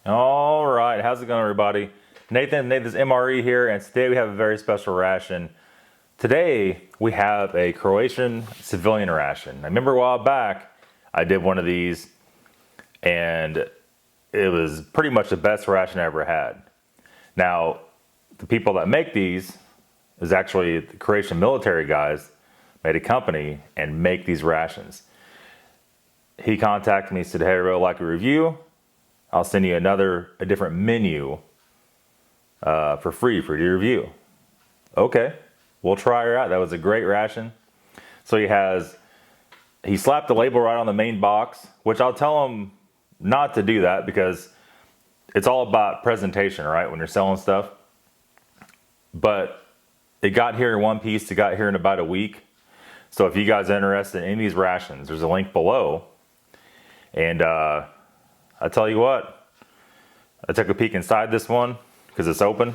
All right, how's it going, everybody? Nathan's MRE here, and today we have a very special ration. Today we have a Croatian civilian ration. I remember a while back I did one of these, and it was pretty much the best ration I ever had. Now, the people that make these is actually the Croatian military guys made a company and make these rations. He contacted me and said, "Hey, I really like a review. I'll send you a different menu for free for your review." Okay, we'll try her out. That was a great ration. So he slapped the label right on the main box, which I'll tell him not to do that because it's all about presentation, right? When you're selling stuff. But it got here in one piece. It got here in about a week. So if you guys are interested in any of these rations, there's a link below. And I tell you what, I took a peek inside this one because it's open.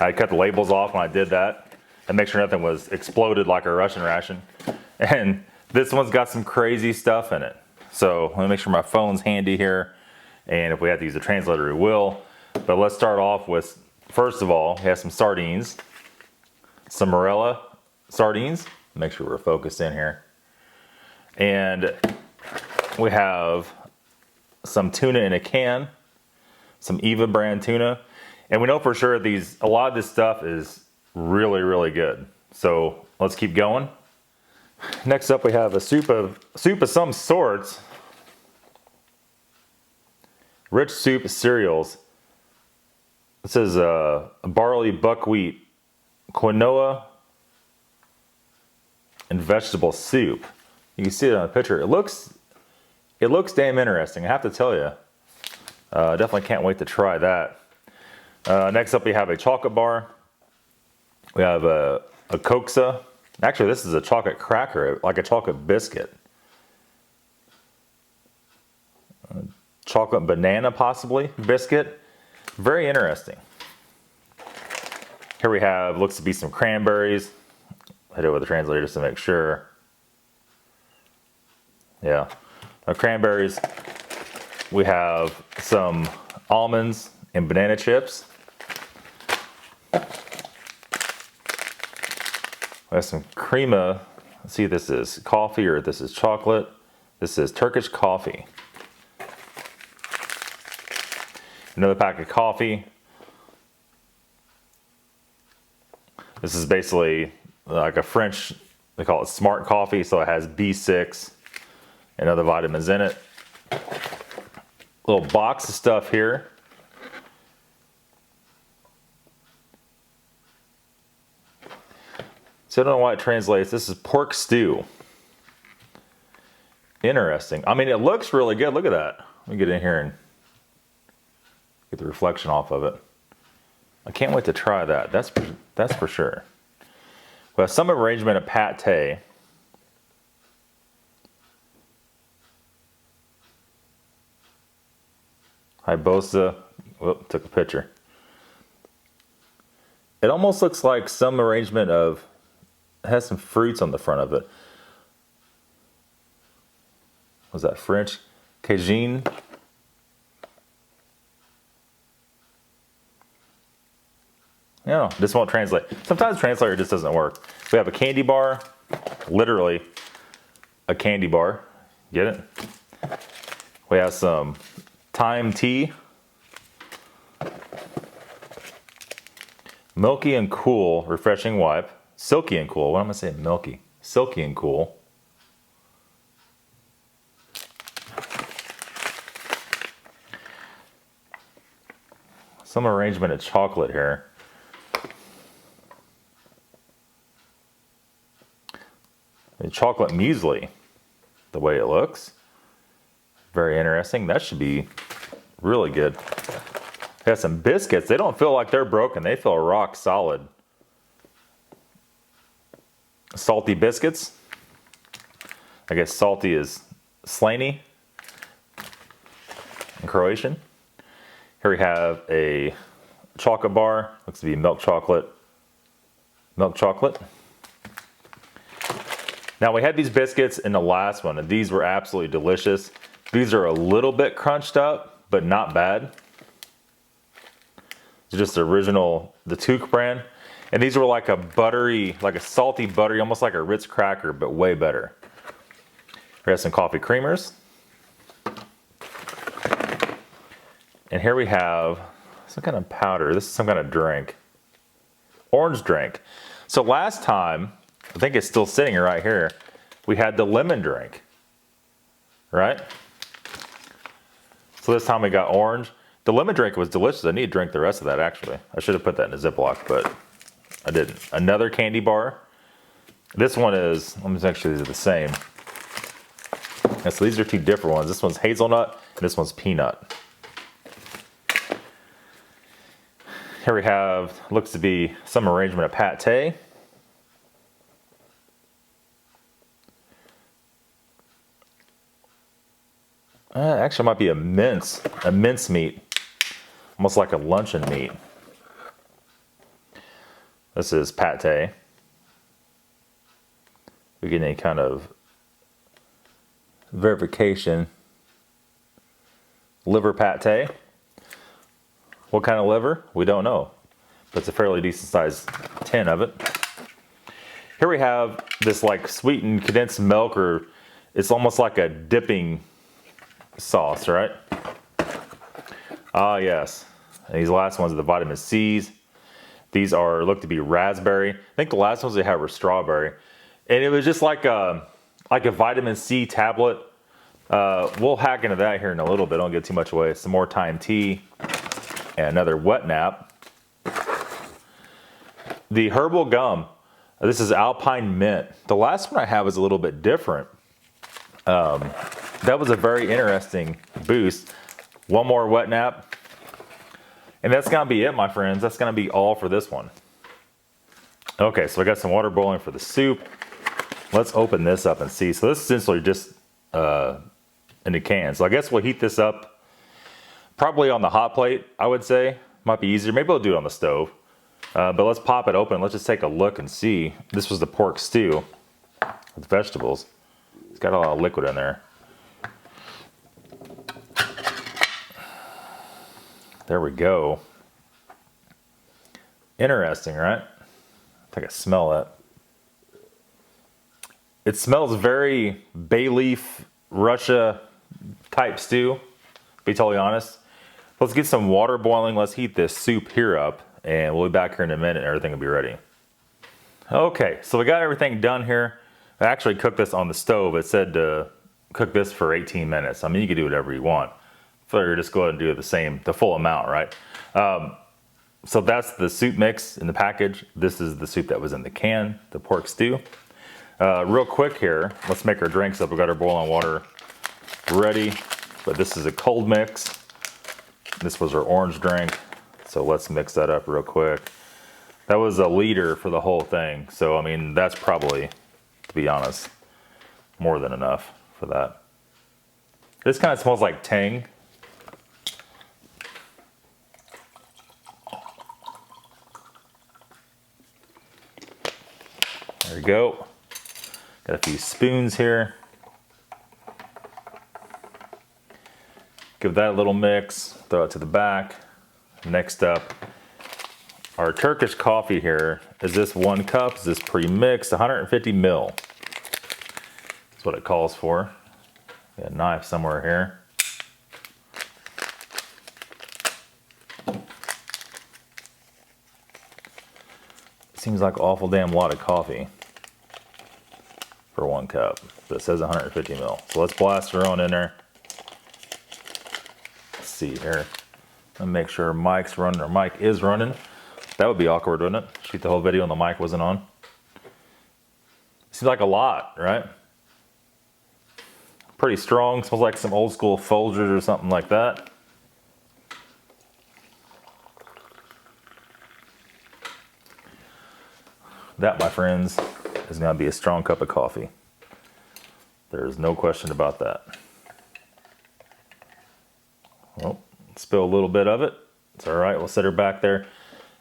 I cut the labels off when I did that and make sure nothing was exploded like a Russian ration. And this one's got some crazy stuff in it. So let me make sure my phone's handy here. And if we have to use a translator, we will. But let's start off with, first of all, we have some sardines. Some morella sardines. Make sure we're focused in here. And we have some tuna in a can, some Eva brand tuna. And we know for sure a lot of this stuff is really, really good. So let's keep going. Next up we have a soup of some sorts. Rich soup cereals. It says barley, buckwheat, quinoa, and vegetable soup. You can see it on the picture. It looks damn interesting, I have to tell you. Definitely can't wait to try that. Next up we have a chocolate bar. We have a koksa. Actually, this is a chocolate cracker, like a chocolate biscuit. Chocolate banana, possibly, biscuit. Very interesting. Here we have, looks to be some cranberries. Hit it with the translator just to make sure. Yeah. Cranberries. We have some almonds and banana chips. We have some crema. Let's see if this is coffee or if this is chocolate. This is Turkish coffee. Another pack of coffee. This is basically like a French, they call it smart coffee, so it has B6 and other vitamins in it. Little box of stuff here. So I don't know why it translates. This is pork stew. Interesting. I mean, it looks really good. Look at that. Let me get in here and get the reflection off of it. I can't wait to try that. That's for sure. We have some arrangement of pâté. Hybosa. Whoop, took a picture. It almost looks like some arrangement of, it has some fruits on the front of it. Was that French? Cajun. No, this won't translate. Sometimes translator just doesn't work. We have a candy bar, literally a candy bar. Get it? We have some thyme tea, milky and cool refreshing wipe, silky and cool. What am I saying? Milky, silky and cool. Some arrangement of chocolate here. The chocolate muesli, the way it looks. Very interesting. That should be really good. We have some biscuits. They don't feel like they're broken. They feel rock solid. Salty biscuits. I guess salty is slani in Croatian. Here we have a chocolate bar. Looks to be milk chocolate. Milk chocolate. Now we had these biscuits in the last one, and these were absolutely delicious. These are a little bit crunched up, but not bad. It's just the original, the Took brand. And these were like a buttery, like a salty buttery, almost like a Ritz cracker, but way better. We have some coffee creamers. And here we have some kind of powder. This is some kind of drink. Orange drink. So last time, I think it's still sitting right here, we had the lemon drink, right? So this time we got orange. The lemon drink was delicious. I need to drink the rest of that actually. I should have put that in a Ziploc, but I didn't. Another candy bar. This one is, let me make sure these are the same. And so these are two different ones. This one's hazelnut and this one's peanut. Here we have, looks to be some arrangement of pâté. Actually, it might be a mince meat, almost like a luncheon meat. This is pâté. We get any kind of verification. Liver pâté. What kind of liver? We don't know, but it's a fairly decent sized tin of it. Here we have this like sweetened condensed milk, or it's almost like a dipping sauce, right? Ah, yes. And these last ones are the vitamin C's. These are look to be raspberry. I think the last ones they had were strawberry, and it was just like a vitamin C tablet. We'll hack into that here in a little bit. Don't get too much away. Some more Time tea. And another wet nap. The herbal gum. This is Alpine Mint. The last one I have is a little bit different. That was a very interesting boost. One more wet nap. And that's gonna be it, my friends. That's gonna be all for this one. Okay, so I got some water boiling for the soup. Let's open this up and see. So this is essentially just in the can. So I guess we'll heat this up probably on the hot plate, I would say. Might be easier. Maybe I'll do it on the stove. But let's pop it open. Let's just take a look and see. This was the pork stew with vegetables. It's got a lot of liquid in there. There we go. Interesting, right? I think I smell that. It smells very bay leaf, Russia type stew, to be totally honest. Let's get some water boiling. Let's heat this soup here up, and we'll be back here in a minute and everything will be ready. Okay, so we got everything done here. I actually cooked this on the stove. It said to cook this for 18 minutes. I mean, you can do whatever you want. Figure just go ahead and do the full amount, right? So that's the soup mix in the package. This is the soup that was in the can, the pork stew. Real quick here, let's make our drinks up. We got our boiling water ready, but this is a cold mix. This was our orange drink, so let's mix that up real quick. That was a liter for the whole thing, so I mean, that's probably, to be honest, more than enough for that. This kind of smells like Tang. There we go. Got a few spoons here. Give that a little mix, throw it to the back. Next up, our Turkish coffee here is this 1 cup, is this pre-mixed, 150 mil. That's what it calls for. Got a knife somewhere here. Seems like an awful damn lot of coffee for 1 cup, but it says 150 mil. So let's blast our own in there. Let's see here. Let me make sure our mic's running. Our mic is running. That would be awkward, wouldn't it? Shoot the whole video and the mic wasn't on. Seems like a lot, right? Pretty strong. Smells like some old school Folgers or something like that. That, my friends, is going to be a strong cup of coffee. There's no question about that. Well, spill a little bit of it. It's all right. We'll set her back there.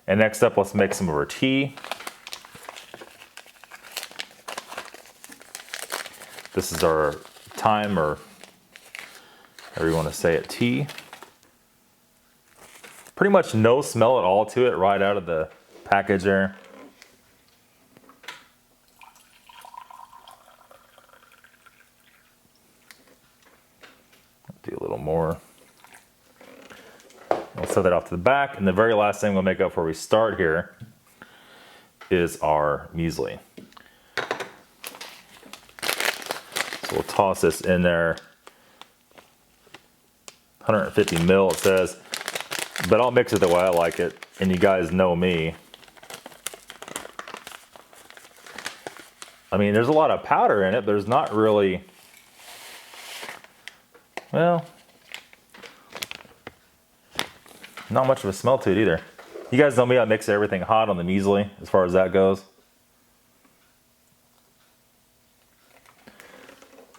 And next up, let's make some of our tea. This is our thyme, or however you want to say it, tea. pretty much no smell at all to it right out of the package there. Do a little more. We'll set that off to the back, and the very last thing we'll make up before we start here is our muesli. So we'll toss this in there. 150 mil it says, but I'll mix it the way I like it, and you guys know me. I mean, there's a lot of powder in it, but there's not really, well, not much of a smell to it either. You guys know me, I mix everything hot on the muesli as far as that goes.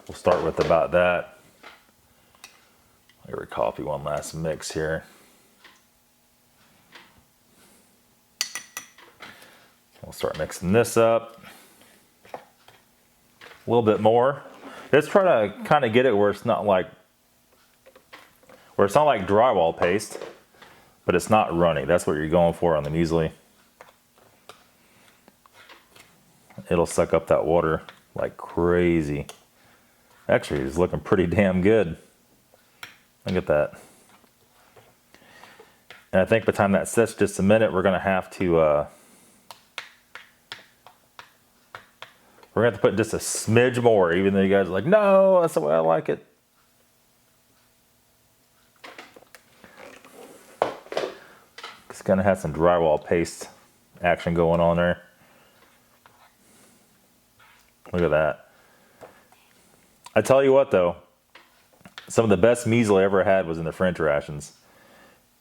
We'll start with about that. Every coffee, one last mix here. We'll start mixing this up. A little bit more. Let's try to kind of get it where it's not like drywall paste, but it's not runny. That's what you're going for on the muesli. It'll suck up that water like crazy. Actually, it's looking pretty damn good. Look at that. And I think by the time that sets just a minute, we're gonna have to put just a smidge more, even though you guys are like, no, that's the way I like it. It's gonna have some drywall paste action going on there. Look at that. I tell you what though, some of the best muesli I ever had was in the French rations.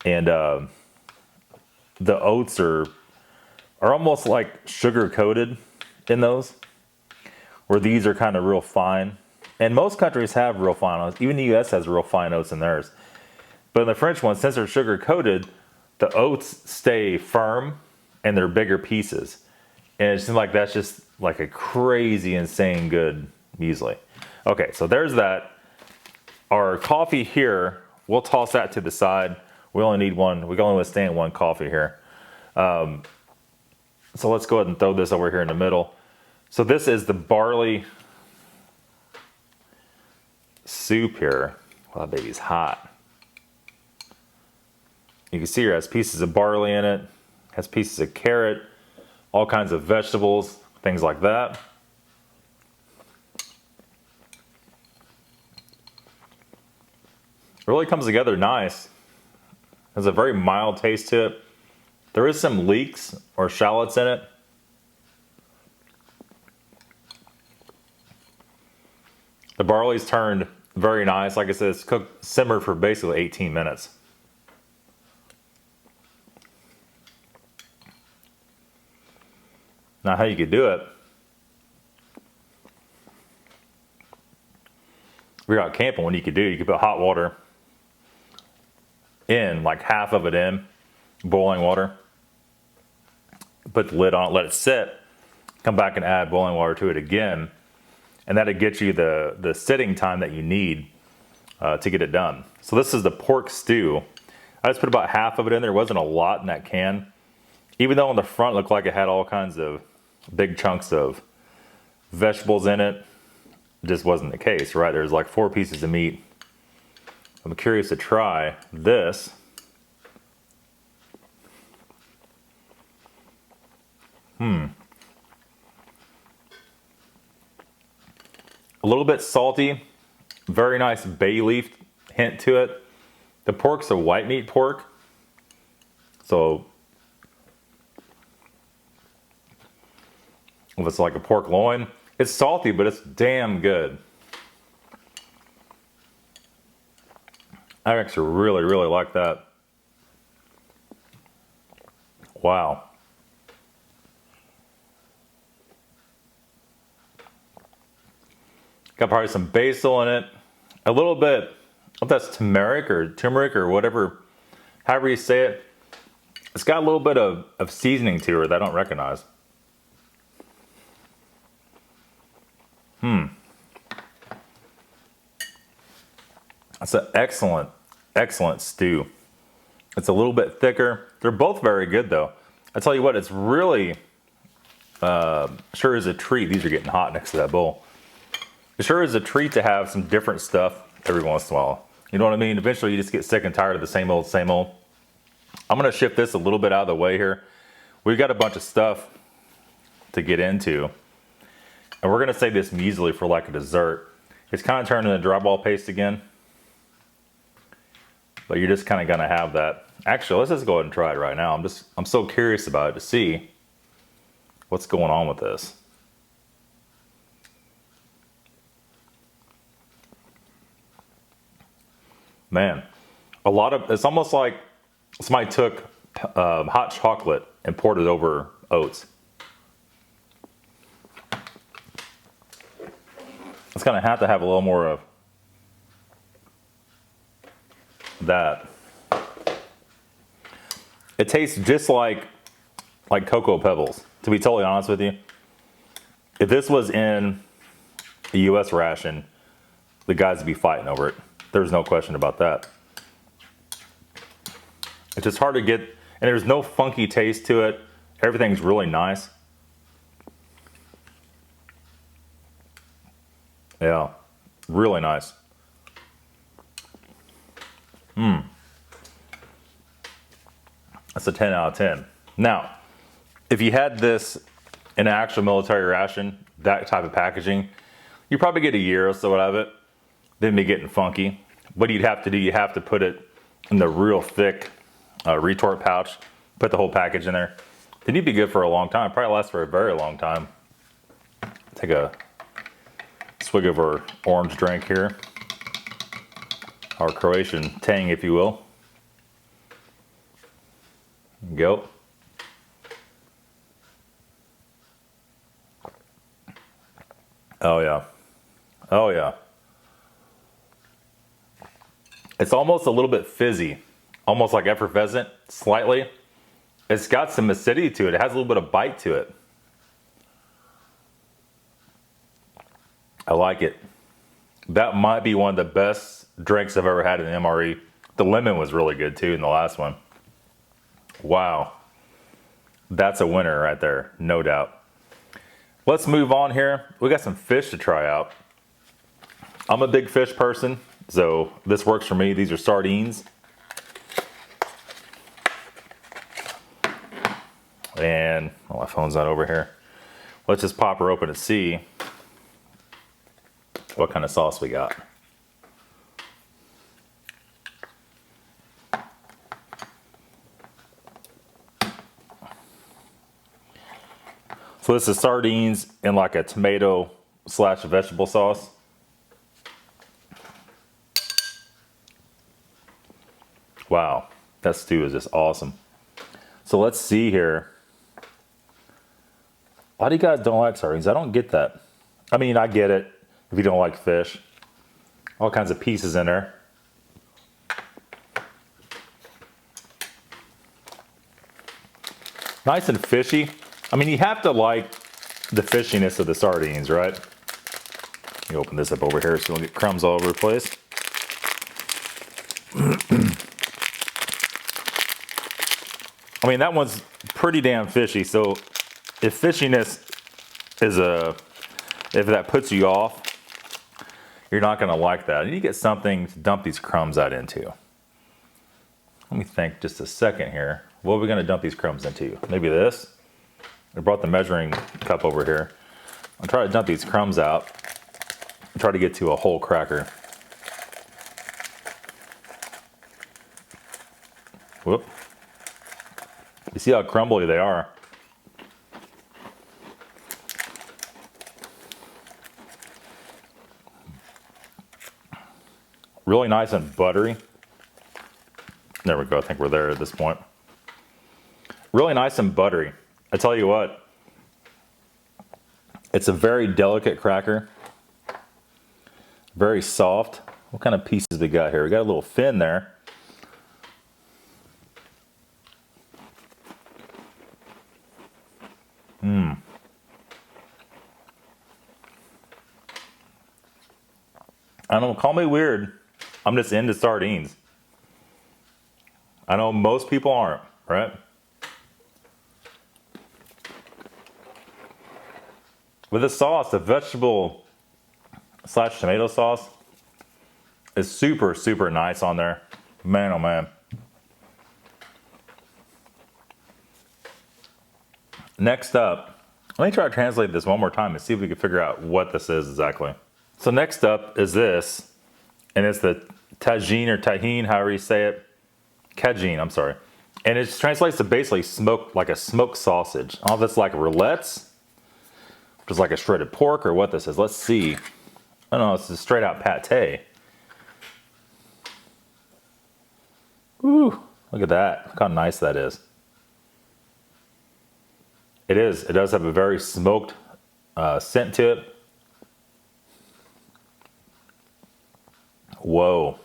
And the oats are almost like sugar coated in those, where these are kind of real fine. And most countries have real fine oats. Even the US has real fine oats in theirs. But in the French ones, since they're sugar coated, the oats stay firm and they're bigger pieces. And it seems like that's just like a crazy, insane good muesli. Okay, so there's that. Our coffee here, we'll toss that to the side. We only need one. We can only withstand one coffee here. So let's go ahead and throw this over here in the middle. So this is the barley soup here. Well, that baby's hot. You can see here it has pieces of barley in it, has pieces of carrot, all kinds of vegetables, things like that. It really comes together nice. Has a very mild taste to it. There is some leeks or shallots in it. The barley's turned very nice. Like I said, it's cooked, simmered for basically 18 minutes. Now how you could do it, if you're out camping, what you could do, you could put hot water in, like half of it in, boiling water. Put the lid on it, let it sit, come back and add boiling water to it again, and that'll get you the sitting time that you need to get it done. So this is the pork stew. I just put about half of it in there. There wasn't a lot in that can. Even though on the front it looked like it had all kinds of big chunks of vegetables in it, it just wasn't the case, right? There's like 4 pieces of meat. I'm curious to try this. A little bit salty, very nice bay leaf hint to it. The pork's a white meat pork, so if it's like a pork loin, it's salty, but it's damn good. I actually really, really like that. Wow. Got probably some basil in it. A little bit, if that's turmeric or whatever, however you say it. It's got a little bit of seasoning to it that I don't recognize. That's an excellent, excellent stew. It's a little bit thicker. They're both very good though. I tell you what, it's really sure is a treat. These are getting hot next to that bowl. It sure is a treat to have some different stuff every once in a while. You know what I mean? Eventually you just get sick and tired of the same old, same old. I'm gonna shift this a little bit out of the way here. We've got a bunch of stuff to get into. And we're gonna save this measly for like a dessert. It's kind of turning into drywall paste again. But you're just kind of gonna have that. Actually, let's just go ahead and try it right now. I'm so curious about it to see what's going on with this. Man, it's almost like somebody took hot chocolate and poured it over oats. It's gonna have to have a little more of that. It tastes just like Cocoa Pebbles, to be totally honest with you. If this was in the US ration, the guys would be fighting over it. There's no question about that. It's just hard to get, and there's no funky taste to it. Everything's really nice. Yeah, really nice. That's a 10 out of 10. Now, if you had this in an actual military ration, that type of packaging, you probably get a year or so out of it. Then be getting funky. What you'd have to do, you have to put it in the real thick retort pouch, put the whole package in there. Then you'd be good for a long time. Probably last for a very long time. Take a swig of our orange drink here. Our Croatian tang, if you will. Go. Oh yeah. Oh yeah. It's almost a little bit fizzy, almost like effervescent, slightly. It's got some acidity to it. It has a little bit of bite to it. I like it. That might be one of the best drinks I've ever had in MRE. The lemon was really good too in the last one. Wow. That's a winner right there, no doubt. Let's move on here. We got some fish to try out. I'm a big fish person, so this works for me. These are sardines. And my phone's not over here. Let's just pop her open to see what kind of sauce we got. So this is sardines in like a tomato / vegetable sauce. Wow, that stew is just awesome. So let's see here. Why do you guys don't like sardines? I don't get that. I mean, I get it if you don't like fish. All kinds of pieces in there. Nice and fishy. I mean, you have to like the fishiness of the sardines, right? Let me open this up over here so we don't get crumbs all over the place. I mean, that one's pretty damn fishy. So if fishiness is if that puts you off, you're not gonna like that. You need to get something to dump these crumbs out into. Let me think just a second here. What are we gonna dump these crumbs into? Maybe this? I brought the measuring cup over here. I'll try to dump these crumbs out and try to get to a whole cracker. Whoop. You see how crumbly they are? Really nice and buttery. There we go, I think we're there at this point. Really nice and buttery. I tell you what, it's a very delicate cracker. Very soft. What kind of pieces we got here? We got a little fin there. I don't know, call me weird. I'm just into sardines. I know most people aren't, right? With the sauce, the vegetable / tomato sauce is super, super nice on there. Man, oh man. Next up, let me try to translate this one more time and see if we can figure out what this is exactly. So next up is this, and it's the tagine or tahine, however you say it. Cajine, I'm sorry. And it translates to basically smoked, like a smoked sausage. I don't know if it's like roulettes, which is like a shredded pork, or what this is. Let's see. I don't know, it's just straight out pâté. Ooh, look at that. Look how nice that is. It is. It does have a very smoked scent to it. Whoa.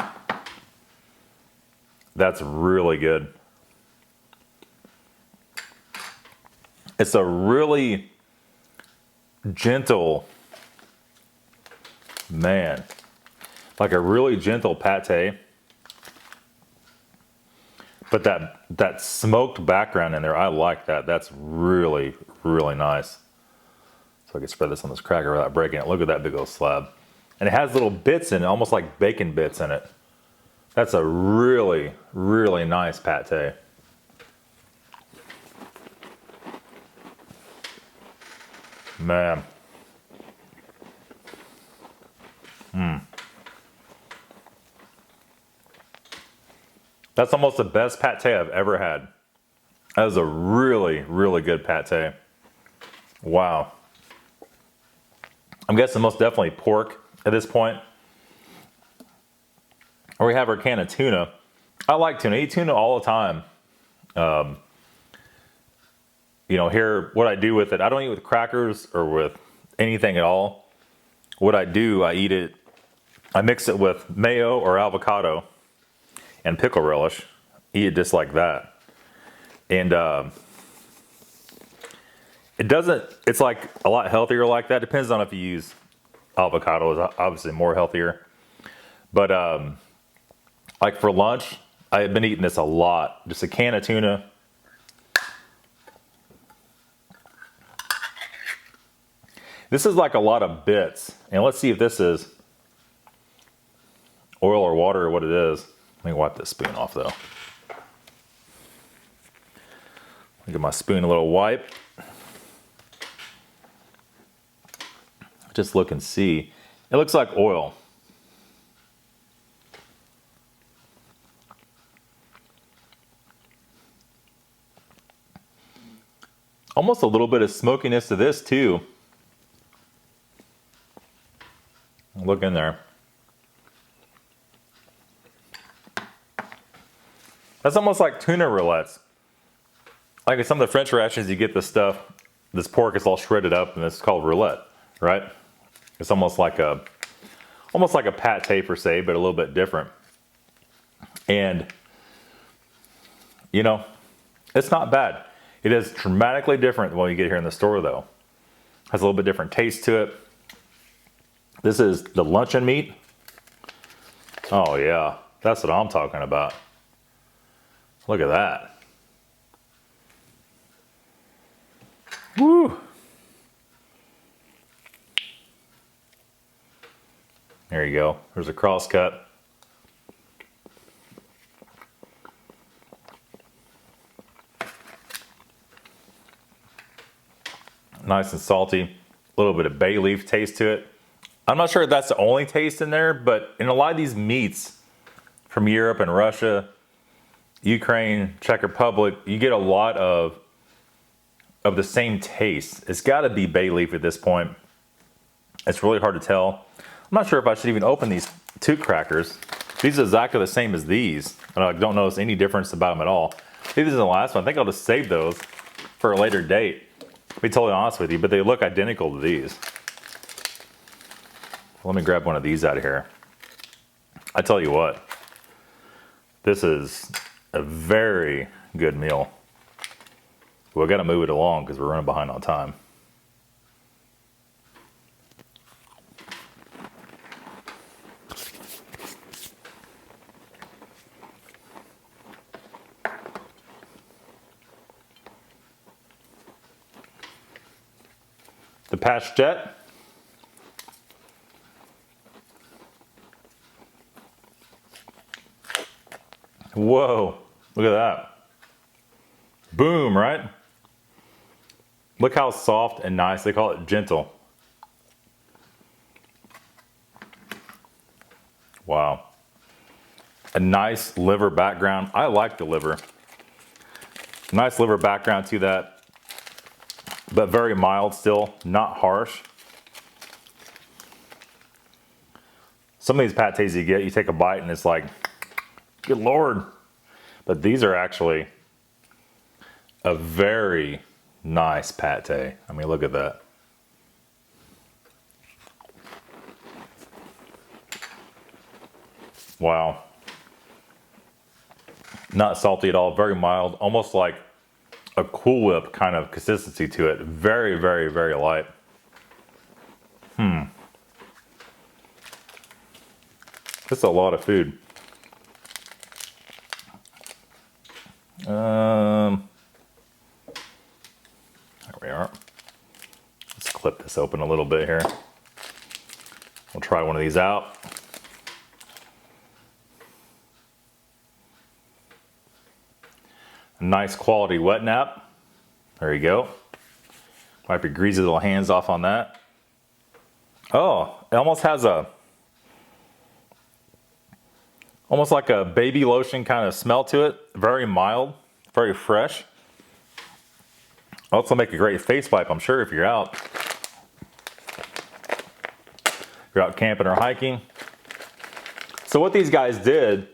That's really good. It's a really gentle, man, like a really gentle pâté. But that smoked background in there, I like that. That's really, really nice. So I can spread this on this cracker without breaking it. Look at that big old slab. And it has little bits in it, almost like bacon bits in it. That's a really, really nice pâté. Man. That's almost the best pâté I've ever had. That is a really, really good pâté. Wow. I'm guessing most definitely pork at this point. Or we have our can of tuna. I like tuna. I eat tuna all the time. You know, here, what I do with it, I don't eat with crackers or with anything at all. What I do, I eat it, I mix it with mayo or avocado and pickle relish. Eat it just like that. And it doesn't, it's like a lot healthier like that. Depends on if you use avocado, is obviously more healthier. But like for lunch, I've been eating this a lot. Just a can of tuna. This is like a lot of bits. And let's see if this is oil or water or what it is. Let me wipe this spoon off though. Give my spoon a little wipe. Just look and see. It looks like oil. Almost a little bit of smokiness to this too. Look in there. That's almost like tuna roulettes. Like in some of the French rations, you get this stuff, this pork is all shredded up and it's called roulette, right? It's almost like a pâté per se, but a little bit different. And, you know, it's not bad. It is dramatically different than what you get here in the store though. Has a little bit different taste to it. This is the luncheon meat. Oh yeah, that's what I'm talking about. Look at that. Woo! There you go. There's a cross cut. Nice and salty. A little bit of bay leaf taste to it. I'm not sure if that's the only taste in there, but in a lot of these meats from Europe and Russia, Ukraine, Czech Republic, you get a lot of the same taste. It's got to be bay leaf at this point. It's really hard to tell. I'm not sure if I should even open these two crackers. These are exactly the same as these, and I don't notice any difference about them at all. These are the last one. I think I'll just save those for a later date. To be totally honest with you, but they look identical to these. Let me grab one of these out of here. I tell you what, this is a very good meal. We've got to move it along because we're running behind on time. the pastete. Whoa, look at that. Boom, right? Look how soft and nice. They call it gentle. Wow. A nice liver background. I like the liver. Nice liver background to that, but very mild still, not harsh. Some of these pâtés you get, you take a bite and it's like, good Lord. But these are actually a very nice pâté. I mean, look at that. Wow. Not salty at all, very mild, almost like a Cool Whip kind of consistency to it. Very, very, very light. This is a lot of food. There we are. Let's clip this open a little bit here. We'll try one of these out. A nice quality wet nap. There you go. Wipe your greasy little hands off on that. Oh, it almost has almost like a baby lotion kind of smell to it. Very mild, very fresh. Also make a great face wipe, I'm sure, if you're out. You're out camping or hiking. So what these guys did,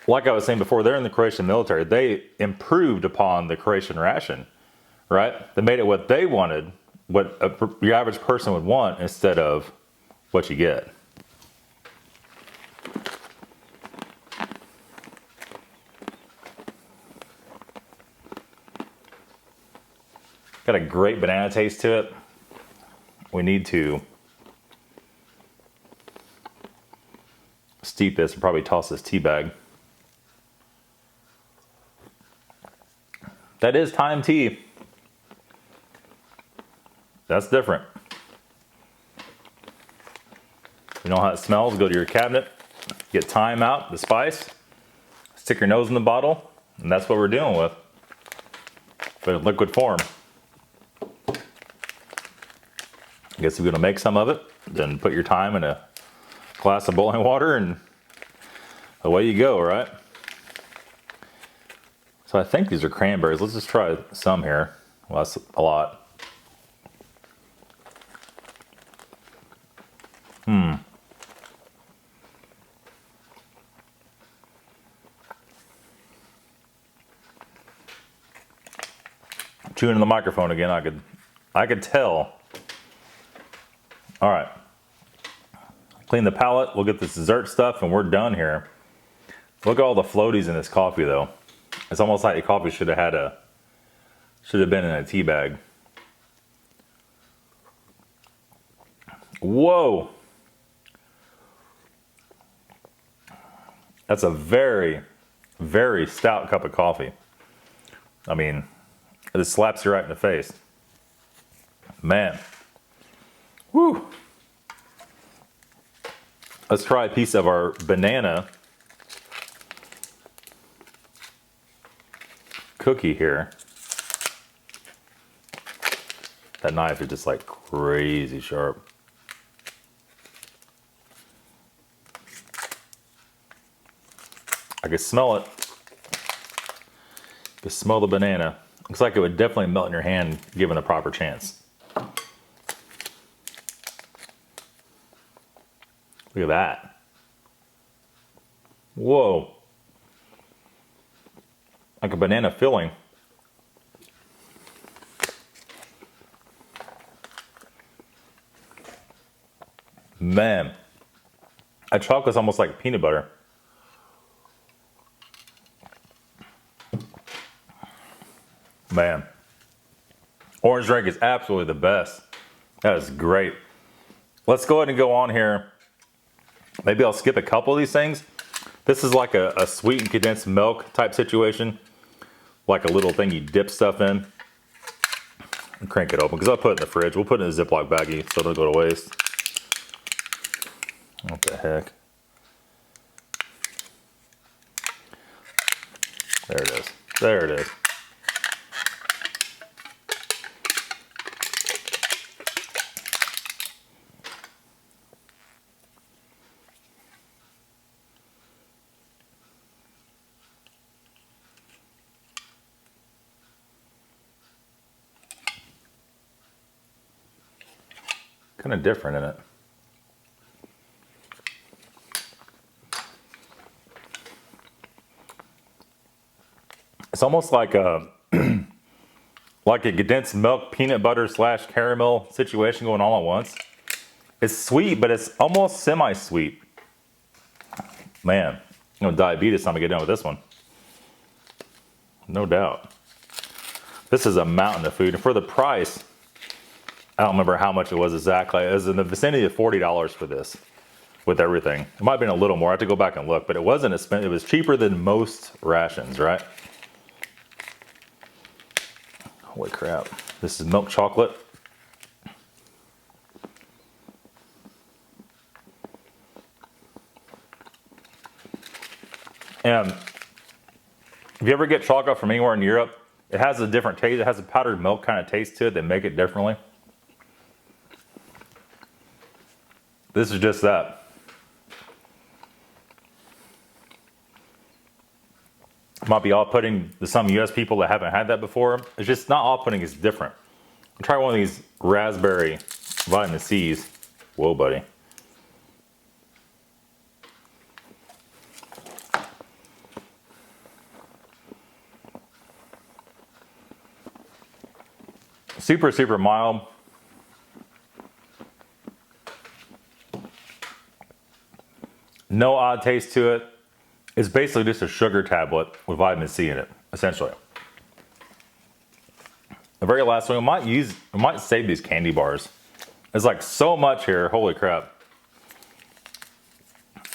like I was saying before, they're in the Croatian military. They improved upon the Croatian ration, right? They made it what they wanted, what your average person would want instead of what you get. Got a great banana taste to it. We need to steep this and probably toss this tea bag. That is thyme tea. That's different. You know how it smells? Go to your cabinet, get thyme out, the spice, stick your nose in the bottle, and that's what we're dealing with. But in liquid form. I guess if you're gonna make some of it, then put your thyme in a glass of boiling water and away you go, right? So I think these are cranberries. Let's just try some here. Well, that's a lot. Chewing in the microphone again, I could tell. All right. Clean the palate. We'll get this dessert stuff and we're done here. Look at all the floaties in this coffee though. It's almost like your coffee should have been in a tea bag. Whoa. That's a very, very stout cup of coffee. I mean, it just slaps you right in the face. Man. Woo. Let's try a piece of our banana cookie here. That knife is just like crazy sharp. I can smell it. I can smell the banana. Looks like it would definitely melt in your hand given the proper chance. Look at that. Whoa. Like a banana filling. Man. That chocolate's almost like peanut butter. Man. Orange drink is absolutely the best. That is great. Let's go ahead and go on here. Maybe I'll skip a couple of these things. This is like a sweetened condensed milk type situation. Like a little thing you dip stuff in. and crank it open because I'll put it in the fridge. We'll put it in a Ziploc baggie so it'll go to waste. What the heck? There it is. There it is. Kind of different in it. It's almost like a like a condensed milk peanut butter / caramel situation going all at once. It's sweet, but it's almost semi-sweet. Man, I'm gonna diabetes time to get done with this one. No doubt. This is a mountain of food, and for the price, I don't remember how much it was exactly. It was in the vicinity of $40 for this, with everything. It might have been a little more. I have to go back and look, but it wasn't expensive. It was cheaper than most rations, right? Holy crap. This is milk chocolate. And if you ever get chocolate from anywhere in Europe, it has a different taste. It has a powdered milk kind of taste to it. They make it differently. This is just that. Might be off-putting to some US people that haven't had that before. It's just not off-putting, it's different. Try one of these raspberry vitamin C's. Whoa, buddy. Super, super mild. No odd taste to it. It's basically just a sugar tablet with vitamin C in it, essentially. The very last one, we might save these candy bars. There's like so much here, holy crap.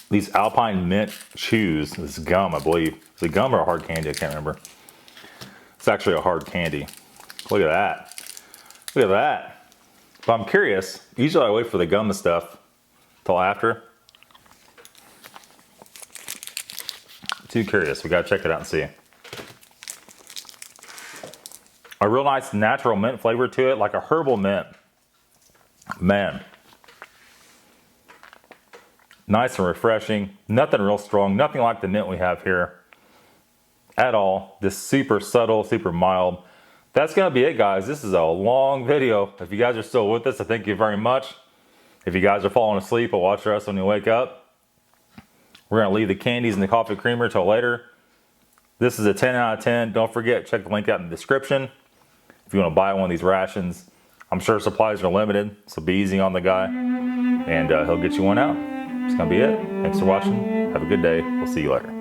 These Alpine Mint Chews, this gum, I believe. Is it gum or a hard candy? I can't remember. It's actually a hard candy. Look at that. Look at that. But I'm curious, usually I wait for the gum and stuff till after. Too curious, we gotta check it out and see. A real nice natural mint flavor to it, like a herbal mint. Man. Nice and refreshing. Nothing real strong, nothing like the mint we have here at all. Just super subtle, super mild. That's gonna be it, guys. This is a long video. If you guys are still with us, I thank you very much. If you guys are falling asleep, I'll watch the rest when you wake up. We're gonna leave the candies and the coffee creamer till later. This is a 10 out of 10. Don't forget, check the link out in the description. If you wanna buy one of these rations, I'm sure supplies are limited, so be easy on the guy. And he'll get you one out. That's gonna be it. Thanks for watching. Have a good day. We'll see you later.